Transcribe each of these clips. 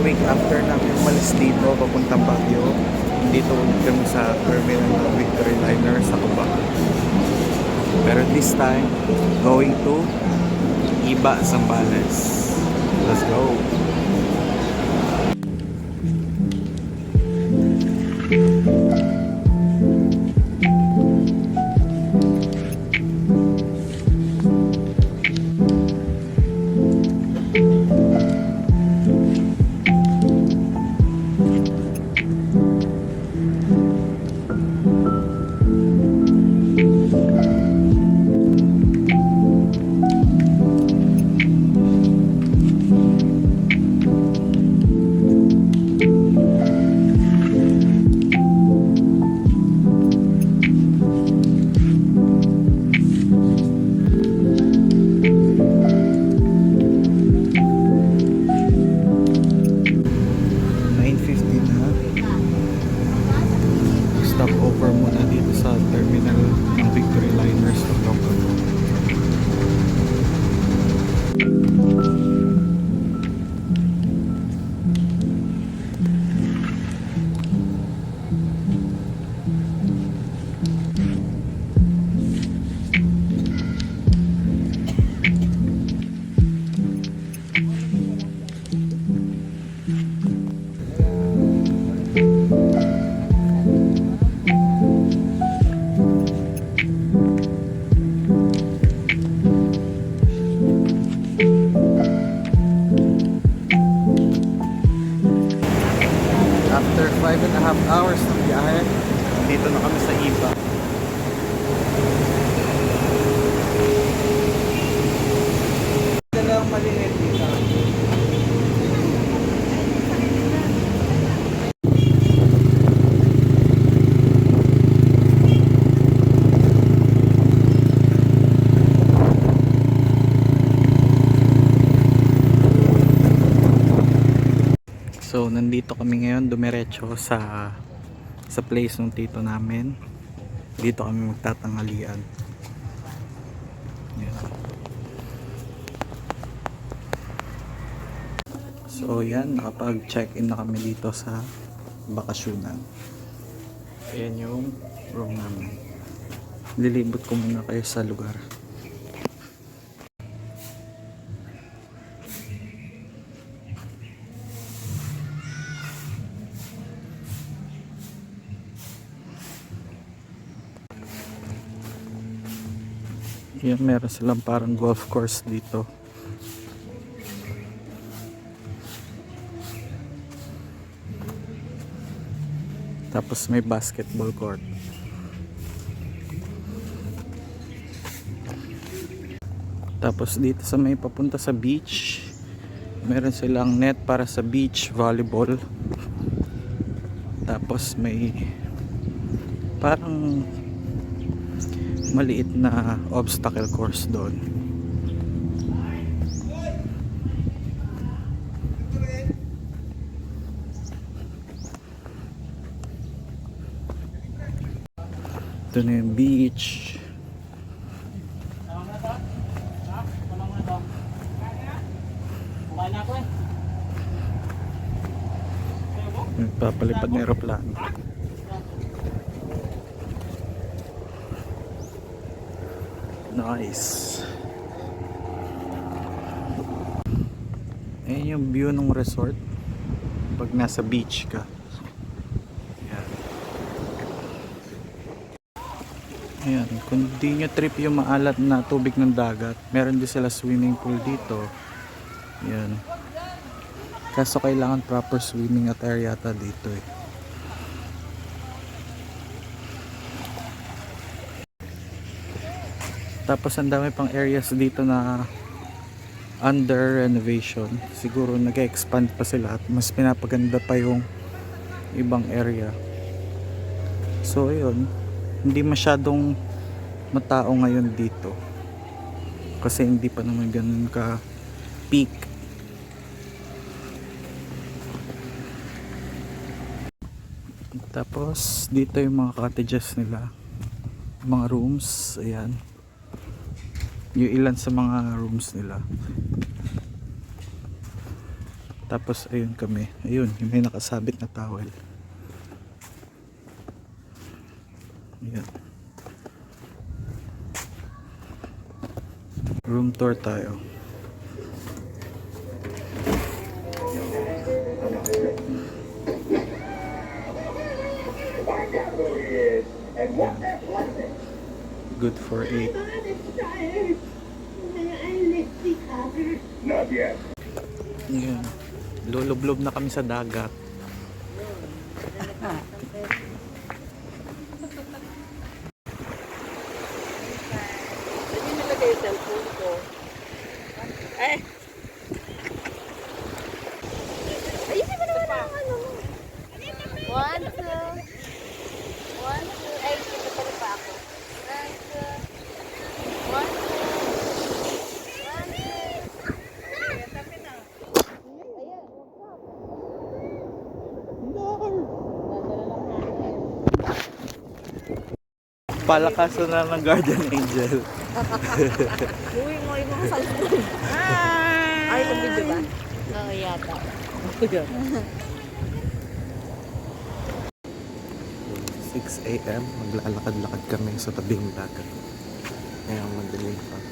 week after namin umalis dito papuntang Baguio, dito ulit kami sa terminal ng Victory Liner sa Cubao. Pero this time, going to Iba, Zambales. Let's go! Stop over muna dito sa terminal ng Victory Liners sa Cubao. After 5.5 hours ng biyahe, dito na kami sa Iba. Dalawang maliit dito. So nandito kami ngayon, dumiretso sa place ng tito namin. Dito kami magtatanghalian. Yan. So yan, nakapag-check-in na kami dito sa bakasyonan. Ayan yung room namin. Lilibot ko muna kayo sa lugar. Yan, meron silang parang golf course dito. Tapos may basketball court. Tapos dito sa may papunta sa beach, meron silang net para sa beach volleyball. Tapos may parang maliit na obstacle course doon. Ito na yung beach. Nagpapalipad ng aeroplano. Nice. Ayan yung view ng resort pag nasa beach ka. Ayan. Ayan. Kung di nyo trip yung maalat na tubig ng dagat, meron din sila swimming pool dito. Ayan. Kaso kailangan proper swimming at area yata dito eh. Tapos ang dami pang areas dito na under renovation. Siguro nag-expand pa sila at mas pinapaganda pa yung ibang area. So yun, hindi masyadong matao ngayon dito. Kasi hindi pa naman ganun ka peak. Tapos dito yung mga cottages nila. Mga rooms, ayan. Yung ilan sa mga rooms nila. Tapos ayun kami, ayun, yung may nakasabit na towel. Ayan. Room tour tayo. Good for 8. Ayan. Lulublob na kami sa dagat. Hindi nalagay yung cellphone ko. Eh! Ayun mo naman ang ano mo. 1, 2. 1, 2. Ay, dito pa rin pa ako. 1, 2. 1, 2. 1, 2. Palakaso na ng guardian angel. Uwi mo yung mga cellphone. Ay, kung video ba? Oo, yata. 6 AM, maglalakad-lakad kami sa tabing dagat. Kaya madilim pa.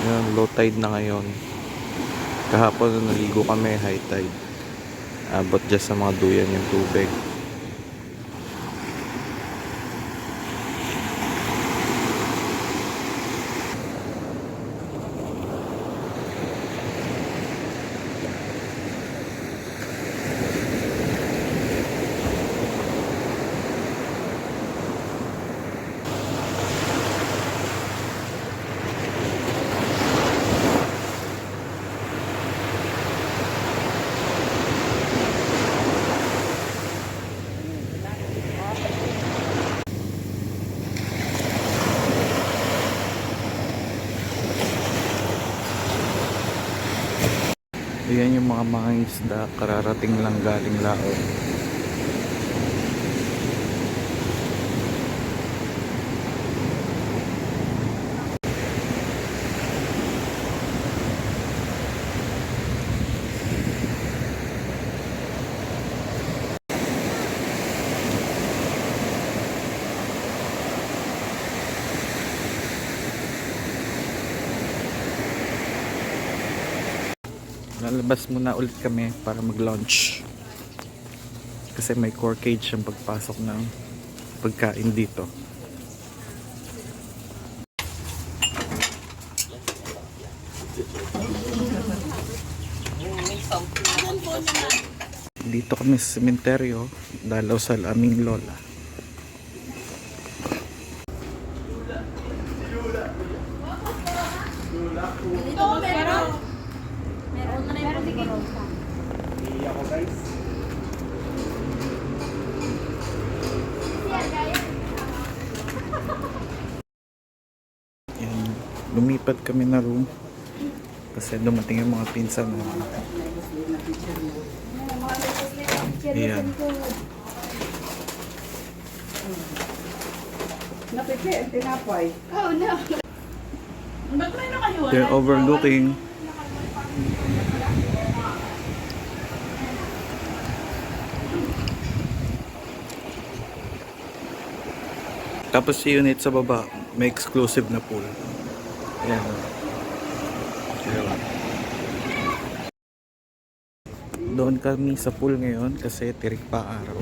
Yan, low tide na ngayon. Kahapon naligo kami, high tide. Abot dyan sa mga duyan yung tubig. Ayan yung mga isda, kararating lang galing laot. Lalabas muna ulit kami para mag-lunch. Kasi may core cage ang pagpasok ng pagkain dito. Dito kami sa sementeryo, dalaw sa aming lola. Yan, lumipat kami na room kasi dumating yung mga pinsan na. Ayan. Napipi, ang tinapay. Oh, no. Mag-try na kayo. They're overlooking. Tapos si unit sa baba, may exclusive na pool. Ayan. Ayan. Doon kami sa pool ngayon kasi tirik pa araw.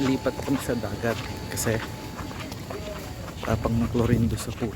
Lipat kami sa dagat kasi tapang ng chlorine doon sa pool.